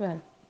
12।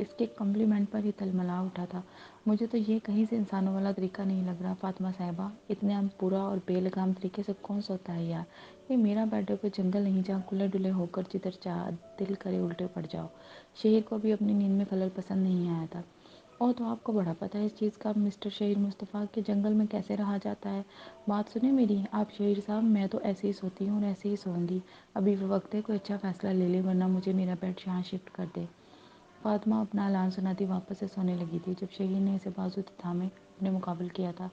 اس کے کمپلیمنٹ پر ہی تلملا اٹھا تھا۔ مجھے تو یہ کہیں سے انسانوں والا طریقہ نہیں لگ رہا فاطمہ صاحبہ، اتنا پورا اور بے لگام طریقے سے کون سوتا ہے یار؟ یہ میرا بیڈ کوئی جنگل نہیں جہاں کھلے ڈلے ہو کر جدھر چاہ دل کرے الٹے پڑ جاؤ۔ شہیر کو بھی اپنی نیند میں خلل پسند نہیں آیا تھا۔ اور تو آپ کو بڑا پتہ ہے اس چیز کا مسٹر شہیر مصطفیٰ کہ جنگل میں کیسے رہا جاتا ہے۔ بات سنیں میری آپ شہیر صاحب، میں تو ایسے ہی سوتی ہوں اور ایسے ہی سوؤں گی۔ ابھی وہ وقت ہے کوئی اچھا فیصلہ لے لے ورنہ مجھے میرا بیڈ یہاں شفٹ کر دے۔ فاطمہ اپنا اعلان سناتی واپس سے سونے لگی تھی جب شہیر نے اسے بازو تھامے اپنے مقابل کیا تھا۔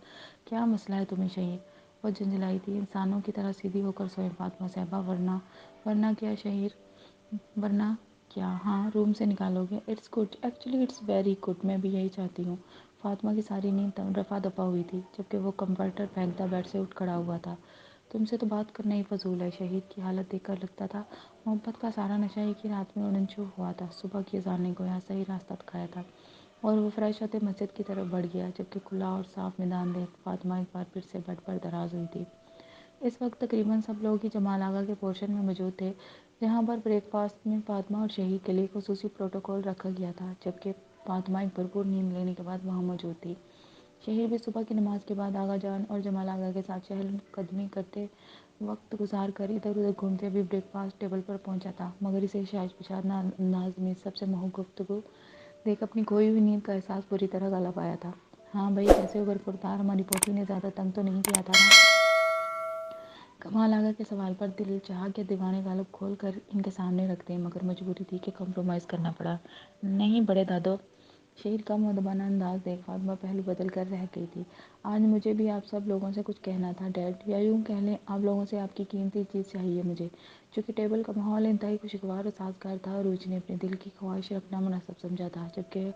کیا مسئلہ ہے تمہیں شہیر؟ وہ جھنجھلائی تھی۔ انسانوں کی طرح سیدھی ہو کر سوئیں فاطمہ صاحبہ، ورنہ کیا شہیر؟ ورنہ کیا؟ ہاں روم سے نکالو گے؟ It's good, actually it's very good, میں بھی یہی چاہتی ہوں۔ فاطمہ کی ساری نیند رفع دفع ہوئی تھی جبکہ وہ کمفرٹر پھینکتا بیڈ سے اٹھ کھڑا ہوا تھا۔ تم سے تو بات کرنا ہی فضول ہے۔ شہیر کی حالت دیکھ کر لگتا تھا محبت کا سارا نشہ ایک ہی رات میں اڑن چھو ہوا تھا۔ صبح کی اذان نے گویا صحیح راستہ دکھایا تھا اور وہ فریش ہوتے مسجد کی طرف بڑھ گیا جبکہ کھلا اور صاف میدان دیکھ فاطمہ ایک بار پھر سے بیڈ پر دراز ہوئی تھی۔ اس وقت تقریباً سب لوگ ہی جمال آغا کے پورشن میں موجود تھے جہاں پر بریک فاسٹ میں فاطمہ اور شہیر کے لیے خصوصی پروٹوکول رکھا گیا تھا، جبکہ فاطمہ ایک بھرپور نیند لینے کے بعد وہاں موجود تھی۔ شہیر بھی صبح کی نماز کے بعد آغا جان اور جمال آغا کے ساتھ چہل قدمی کرتے وقت گزار کر ادھر ادھر گھومتے ہوئے بریک فاسٹ ٹیبل پر پہنچا تھا، مگر اسے شاش پیشاب انداز میں سب سے محو گفتگو دیکھ اپنی کھوئی ہوئی نیند کا احساس بری طرح غالب آیا تھا۔ ہاں بھائی کیسے ہو برخوردار، ہماری پوتی نے زیادہ تنگ تو نہیں کیا تھا نا؟ کمال آغا کے سوال پر دل چاہا کہ دیوانے غالب کھول کر ان کے سامنے رکھ دیں، مگر مجبوری تھی کہ کمپرومائز کرنا پڑا۔ نہیں بڑے دادو۔ شہیر کا مؤدبانہ انداز دیکھ فاطمہ پہلو بدل کر رہ گئی تھی۔ آج مجھے بھی آپ سب لوگوں سے کچھ کہنا تھا ڈیڈ، یا یوں کہہ لیں آپ لوگوں سے آپ کی قیمتی چیز چاہیے مجھے۔ چونکہ ٹیبل کا ماحول انتہائی خوشگوار اور سازگار تھا، عروج نے اپنے دل کی خواہش رکھنا مناسب سمجھا تھا، جبکہ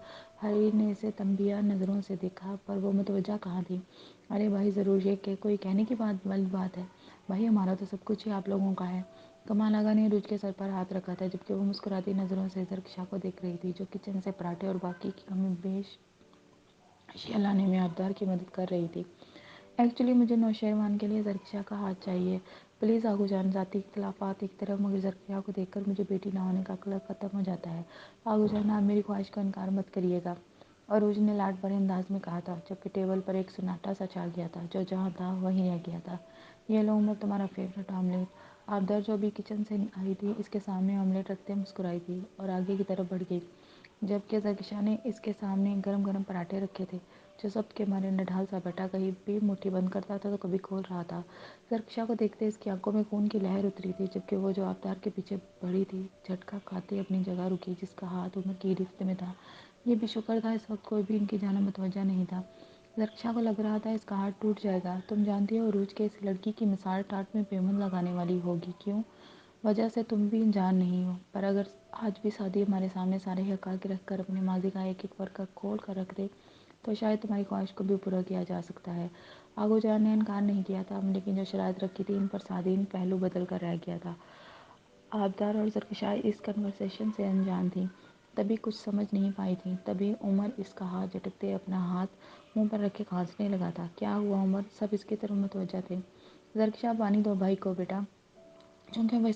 حریر نے اسے تنبیہ نظروں سے دیکھا، پر وہ متوجہ کہاں تھی۔ ارے بھائی ضرور، یہ کہ کوئی کہنے کی والی بات ہے؟ بھائی ہمارا تو سب کچھ ہی آپ لوگوں کا ہے۔ کمال آغا نے عروج کے سر پر ہاتھ رکھا تھا جبکہ وہ مسکراتی نظروں سے زرکشا کو دیکھ رہی تھی جو کچن سے پراٹھے اور باقی کی کمی بیش اشیاء لانے میں آبدار کی مدد کر رہی تھی۔ ایکچولی مجھے نوشیروان کے لیے زرکشا کا ہاتھ چاہیے پلیز آگو جان۔ ذاتی اختلافات ایک طرف، مگر زرکشا کو دیکھ کر مجھے بیٹی نہ ہونے کا عقل ختم ہو جاتا ہے۔ آگو جان آپ میری خواہش کا انکار مت کریے گا، عروج نے لاڈ بھرے انداز میں کہا تھا، جبکہ ٹیبل پر ایک سناٹا سا چھا گیا تھا جو جہاں تھا وہیں رہ گیا تھا۔ یہ لو عمر تمہارا فیورٹ آملیٹ۔ آبدار جو ابھی کچن سے آئی تھی اس کے سامنے آملیٹ رکھتے مسکرائی تھی اور آگے کی طرف بڑھ گئی، جبکہ زرکشا نے اس کے سامنے گرم گرم پراٹھے رکھے تھے جو سب کے مارے نڈھال سا بیٹا کبھی بھی مٹھی بند کرتا تھا تو کبھی کھول رہا تھا۔ زرکشا کو دیکھتے اس کی آنکھوں میں خون کی لہر اتری تھی، جبکہ وہ جو آبدار کے پیچھے بڑھی تھی جھٹکا کھاتے اپنی جگہ رکی جس کا ہاتھ عمر کی گرفت میں تھا۔ یہ بھی شکر تھا اس وقت کوئی بھی ان کی جانب متوجہ نہیں تھا۔ زرکشا کو لگ رہا تھا اس کا ہاتھ ٹوٹ جائے گا۔ تم جانتی ہو عروج کے اس لڑکی کی مثال ٹاٹ میں پیمند لگانے والی ہوگی، کیوں وجہ سے تم بھی انجان نہیں ہو، پر اگر آج بھی سعدی ہمارے سامنے سارے حقائق رکھ کر اپنے ماضی کا ایک ایک ورقہ کھول کر رکھ دے تو شاید تمہاری خواہش کو بھی پورا کیا جا سکتا ہے۔ آگو جان نے انکار نہیں کیا تھا، لیکن جو شرائط رکھی تھی ان پر سعدین پہلو بدل کر رہ گیا تھا۔ آبدار اور زرکشا اس کنورسیشن سے انجان تھیں، تبھی کچھ سمجھ نہیں پائی تھیں، تبھی عمر اس کا ہاتھ جھٹکتے اپنا ہاتھ منہ پر رکھے کھانسنے لگا تھا۔ کیا ہوا عمر؟ سب اس کی طرف متوجہ تھے۔ زرکشا پانی دو بھائی کو بیٹا۔ چونکہ وہ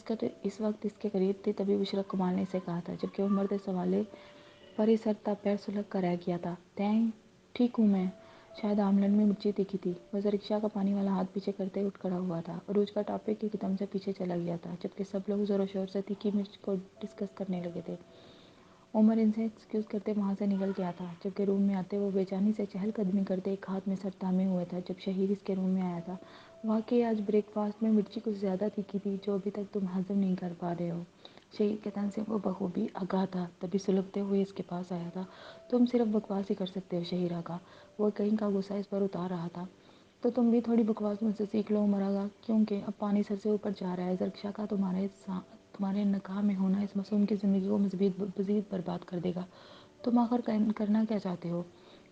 اس وقت اس کے قریب تھی تبھی بشرا کمال نے اسے کہا تھا، جبکہ عمر کے سوالے پر ہی سر تا پیر سلگ کر رہ گیا تھا۔ ٹھیک ہوں میں، شاید آملن میں مرچی تیکھی تھی۔ وہ زرکشا کا پانی والا ہاتھ پیچھے کرتے اٹھ کھڑا ہوا تھا۔ عروج کا ٹاپک ایک دم سے پیچھے چلا گیا تھا جبکہ سب لوگ زور و شور سے تیکھی مرچ کو ڈسکس کرنے لگے تھے۔ عمر ان سے ایکسکیوز کرتے وہاں سے نکل گیا تھا، جبکہ روم میں آتے وہ بے چینی سے چہل قدمی کرتے ایک ہاتھ میں سر تھامے ہوئے تھا جب شہیر اس کے روم میں آیا تھا۔ واقعی آج بریک فاسٹ میں مرچی کچھ زیادہ تیکھی تھی جو ابھی تک تم ہضم نہیں کر پا رہے ہو۔ شہیر کے تن سے وہ بخوبی آگاہ تھا، تبھی سلگتے ہوئے اس کے پاس آیا تھا۔ تم صرف بکواس ہی کر سکتے ہو شہیر آقا، وہ کہیں کا غصہ اس پر اتار رہا تھا۔ تو تم بھی تھوڑی بکواس مجھ سے سیکھ لو عمر آقا، کیونکہ اب پانی سر سے اوپر جا رہا ہے۔ زرکشا کا تمہارے نکاح میں ہونا اس معصوم کی زندگی کو مزید برباد کر دے گا۔ تم آخر کرنا کیا چاہتے ہو؟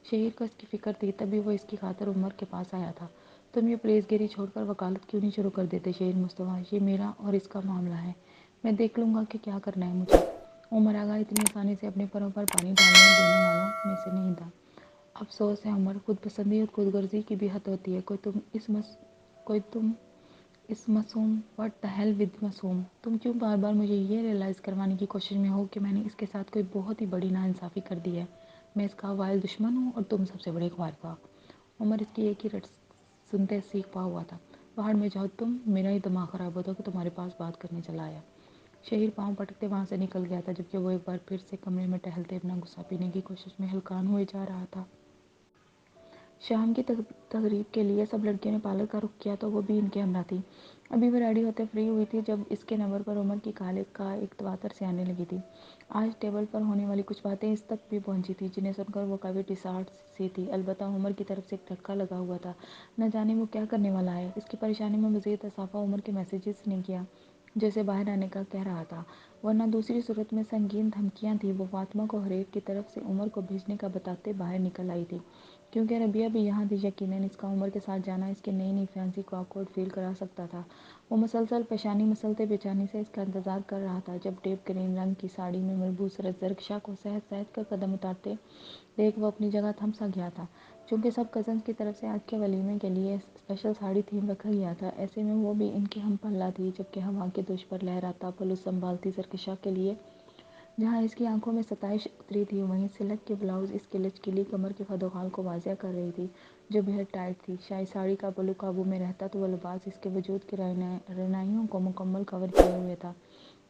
شہیر کو اس کی فکر تھی، تبھی وہ اس کی خاطر عمر کے پاس آیا تھا۔ تم یہ پریز گیری چھوڑ کر وکالت کیوں نہیں شروع کر دیتے شہیر مصطفیٰ؟ یہ میرا اور اس کا معاملہ ہے، میں دیکھ لوں گا کہ کیا کرنا ہے مجھے۔ عمر آغا اتنی آسانی سے اپنے پروں پر پانی ڈالنے دینے والوں میں سے نہیں تھا۔ افسوس ہے عمر، خود پسندی اور خود غرضی کی بھی حد ہوتی ہے۔ کوئی تم اس معصوم what the hell with معصوم، تم کیوں بار بار مجھے یہ ریئلائز کروانے کی کوشش میں ہو کہ میں نے اس کے ساتھ کوئی بہت ہی بڑی ناانصافی کر دی ہے؟ میں اس کا وائل دشمن ہوں اور تم سب سے بڑے خواہشاں۔ عمر اس کی ایک ہی رٹ سنتے سیکھ پا ہوا تھا۔ باہر میں جاؤ تم، میرا ہی دماغ خراب ہوتا کہ تمہارے پاس بات کرنے چلا آیا۔ شہر پاؤں پٹکتے وہاں سے نکل گیا تھا جبکہ وہ ایک بار پھر سے کمرے میں ٹہلتے اپنا غصہ پینے کی کوشش میں ہلکان ہوئے جا رہا تھا۔ شام کی تقریب کے لیے سب لڑکیوں نے پارلر کا رخ کیا تو وہ بھی ان کے ہمراہ تھی۔ ابھی وہ ریڈی ہوتے فری ہوئی تھی جب اس کے نمبر پر عمر کی کالے کا ایک تواتر سے آنے لگی تھی۔ آج ٹیبل پر ہونے والی کچھ باتیں اس تک بھی پہنچی تھی جنہیں سن کر وہ کافی ڈسہارٹ سی تھی۔ البتہ عمر کی طرف سے ایک دھکا لگا ہوا تھا، نہ جانے وہ کیا کرنے والا ہے۔ اس کی پریشانی میں مزید اضافہ عمر کے میسیجز نے کیا جو اسے باہر آنے کا کہہ رہا تھا، ورنہ دوسری صورت میں سنگین دھمکیاں تھیں وہ فاطمہ کو حریف کی طرف سے عمر کو بھیجنے کا بتاتے باہر نکل آئی تھی، کیونکہ ربیہ بھی یہاں تھی۔ یقیناً اس کا عمر کے ساتھ جانا اس کے نئی نئی فیانسی کو آکورڈ فیل کرا سکتا تھا۔ وہ مسلسل پیشانی مسلتے بے چینی سے اس کا انتظار کر رہا تھا جب ٹیپ گرین رنگ کی ساڑی میں ملبوس زرکشا کو سہت سہت کر قدم اتارتے دیکھ وہ اپنی جگہ تھم سا گیا تھا۔ چونکہ سب کزنز کی طرف سے آج کے ولیمے کے لیے اسپیشل ساڑی تھیم رکھا گیا تھا، ایسے میں وہ بھی ان کے ہم پلہ تھی، جبکہ ہوا کے دوش پر لہراتا پلو سنبھالتی زرکشا کے لیے جہاں اس کی آنکھوں میں ستائش اتری تھی، وہیں سلک کے بلاؤز اس کی لچکیلی کمر کے خدوخال کو واضح کر رہی تھی جو بےحد ٹائٹ تھی۔ شاید ساڑی کا پلو قابو میں رہتا تو وہ لباس اس کے وجود کی رہنائیوں کو مکمل کور کیے ہوئے تھا۔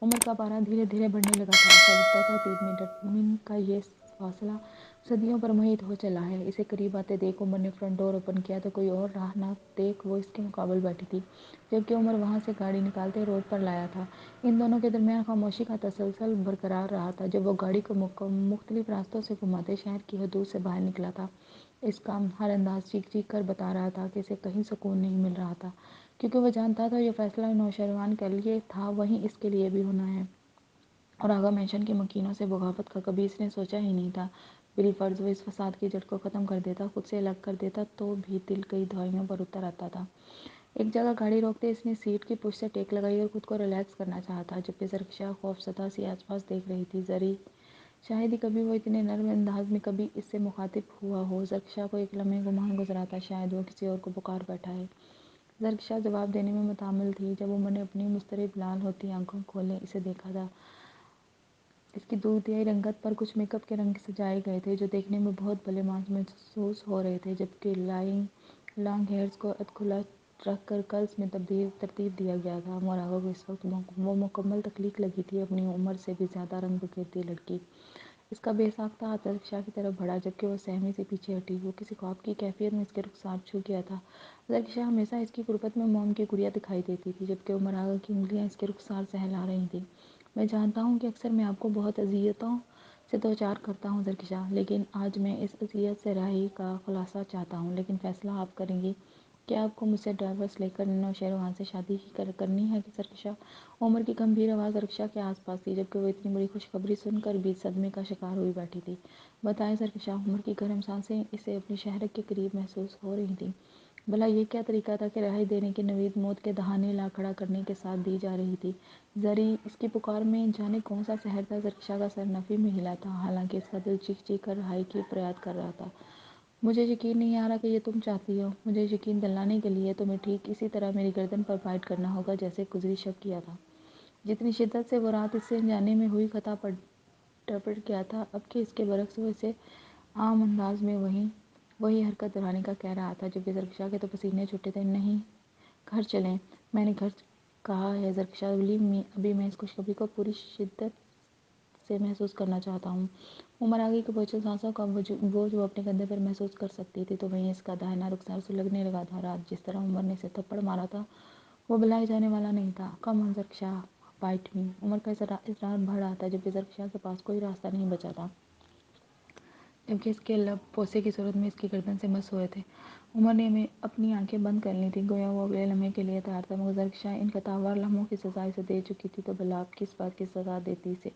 عمر کا پارا دھیرے دھیرے بڑھنے لگا تھا، ایسا لگتا تھا 3 منٹ کا یہ فاصلہ صدیوں پر محیط ہو چلا ہے۔ اسے قریب آتے دیکھ عمر نے فرنٹ ڈور اوپن کیا تو کوئی اور راہ نہ دیکھ وہ اس کے مقابل بیٹھی تھی، جبکہ عمر وہاں سے گاڑی نکالتے روڈ پر لایا تھا۔ ان دونوں کے درمیان خاموشی کا تسلسل برقرار رہا تھا جب وہ گاڑی کو مختلف راستوں سے گھماتے شہر کی حدود سے باہر نکلا تھا۔ اس کا ہر انداز چیخ چیخ کر بتا رہا تھا کہ اسے کہیں سکون نہیں مل رہا تھا، کیونکہ وہ جانتا تھا جو فیصلہ نوشیروان کے لیے تھا وہیں اس کے لیے بھی ہونا ہے، اور آغا مینشن کے مکینوں سے بغاوت کا کبھی اس نے سوچا ہی نہیں تھا۔ بالفرض وہ اس فساد کی جڑ کو ختم کر دیتا، خود سے الگ کر دیتا تو بھی دل کئی دہائیوں پر اتر آتا تھا۔ ایک جگہ گاڑی روکتے اس نے سیٹ کی پشت سے ٹیک لگائی اور خود کو ریلیکس کرنا چاہا تھا، جبکہ زرکشا خوفزدہ سی آس پاس دیکھ رہی تھی۔ شاید ہی کبھی وہ اتنے نرم انداز میں کبھی اس سے مخاطب ہوا ہو۔ زرکشا کو ایک لمحے گمان گزرا تھا شاید وہ کسی اور کو پکار بیٹھا ہے۔ زرکشا جواب دینے میں متحمل تھی جب عمر نے اپنی مضطرب لال ہوتی آنکھوں کھولے اسے دیکھا تھا۔ اس کی دودھیائی رنگت پر کچھ میک اپ کے رنگ سجائے گئے تھے جو دیکھنے میں بہت بھلے مانس محسوس ہو رہے تھے، جبکہ لانگ ہیئرز کو ادکھلا رکھ کر کرلز میں ترتیب دیا گیا تھا۔ موراغا کو اس وقت وہ مکمل تخلیق لگی تھی، اپنی عمر سے بھی زیادہ رنگ بکھیرتی لڑکی۔ اس کا بے ساختہ ہاتھ زرکشا کی طرف بڑھا جبکہ وہ سہمی سے پیچھے ہٹی۔ وہ کسی خواب کی کیفیت میں اس کے رخسار چھو گیا تھا۔ زرکشا ہمیشہ اس کی قربت میں موم کی گڑیا دکھائی دیتی تھی، جبکہ موراغا کی انگلیاں اس کے رخسار سہلا رہی تھیں۔ میں جانتا ہوں کہ اکثر میں آپ کو بہت اذیتوں سے دوچار کرتا ہوں زرکشا، لیکن آج میں اس اذیت سے رہائی کا خلاصہ چاہتا ہوں، لیکن فیصلہ آپ کریں گی کہ آپ کو مجھ سے ڈائیورس لے کر نوشیروان سے شادی ہی کرنی ہے زرکشا۔ عمر کی گمبھیر آواز زرکشا کے آس پاس تھی، جبکہ وہ اتنی بڑی خوشخبری سن کر بھی صدمے کا شکار ہوئی بیٹھی تھی۔ بتائیں زرکشا، عمر کی گرم سانسیں اسے اپنی شہرک کے قریب محسوس ہو رہی تھیں۔ بھلا یہ کیا طریقہ تھا کہ رہائی دینے کی نوید موت کے دہانے لا کھڑا کرنے کے ساتھ دی جا رہی تھی؟ زری اس کی پکار میں جانے کون سا سحر تھا؟ زرکشا کا سر نفی میں ہلا تھا، حالانکہ اس کا دل چیخ چیخ کر رہائی کی فریاد کر رہا تھا۔ مجھے یقین نہیں آ رہا کہ یہ تم چاہتی ہو۔ مجھے یقین دلانے کے لیے تمہیں ٹھیک اسی طرح میری گردن پر بائٹ کرنا ہوگا جیسے گزری شب کیا تھا۔ جتنی شدت سے وہ رات اس سے انجانے میں ہوئی خطا پر ٹپٹ گیا تھا، اب کہ اس کے برعکس وہ اسے عام انداز میں وہی حرکت دہرانے کا کہہ رہا تھا، جبکہ زرکشا کے تو پسینے چھوٹے تھے۔ نہیں، گھر چلیں، میں نے گھر کہا ہے زرکشا، بلیو می، ابھی میں اس خوشخبری کو پوری شدت سے محسوس کرنا چاہتا ہوں۔ عمر آگے کی بوجھل سانسوں کا بوجھ وہ اپنے کندھے پر محسوس کر سکتی تھی، تو وہیں اس کا داہنا رخسار سلگنے لگا تھا۔ رات جس طرح عمر نے اسے تھپڑ مارا تھا وہ بھلائے جانے والا نہیں تھا۔ کم آن زرکشا، بائٹ می۔ عمر کا اصرار بڑھ رہا تھا، جبکہ زرکشا کے پاس کوئی راستہ نہیں بچا تھا، جبکہ اس کے لب بوسے کی صورت میں اس کی گردن سے مس ہوئے تھے۔ عمر نے اپنی آنکھیں بند کر لی تھیں، گویا وہ اگلے لمحے کے لیے تیار تھا، مگر زرکشا ان قطع وار لمحوں کی سزا اسے دے چکی تھی، تو بھلا اب کس بات کی سزا دیتی اسے؟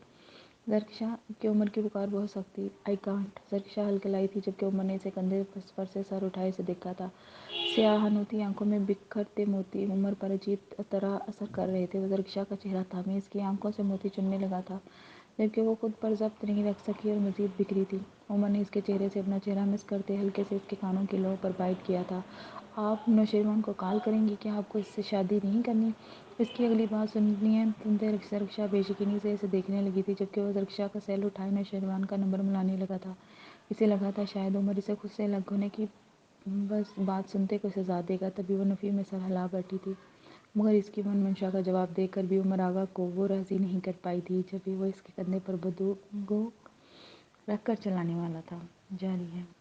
زرکشا، اب کہ عمر کی پکار بہت سخت تھی۔ آئی کانٹ، زرکشا ہلکلائی تھی، جبکہ عمر نے اسے کندھے پر سے سر اٹھائے اسے دیکھا تھا۔ سیاہ ہنوتی آنکھوں میں بکھرتے موتی عمر پر عجیب طرح اثر کر رہے تھے۔ وہ زرکشا کا چہرہ تھامے اس کی آنکھوں سے موتی چننے لگا تھا۔ جبکہ وہ خود پر ضبط نہیں رکھ سکی اور مزید بکھری تھی۔ عمر نے اس کے چہرے سے اپنا چہرہ مس کرتے ہلکے سے اس کے کانوں کی لو پر بائٹ کیا تھا۔ آپ نوشیروان کو کال کریں گی کہ آپ کو اس سے شادی نہیں کرنی؟ اس کی اگلی بات سنتے زرکشا بے یقینی سے اسے دیکھنے لگی تھی، جبکہ وہ زرکشا کا سیل اٹھائے نوشیروان کا نمبر ملانے لگا تھا۔ اسے لگا تھا شاید عمر اسے خود سے الگ ہونے کی بس بات سنتے کو سزا دے گا، تبھی وہ نفی میں سر ہلا بیٹھی تھی۔ مگر اس کی من منشا کا جواب دیکھ کر بھی عمر آغا کو وہ راضی نہیں کر پائی تھی، جبھی وہ اس کے کندھے پر بندوق رکھ کر چلانے والا تھا۔ جاری ہے۔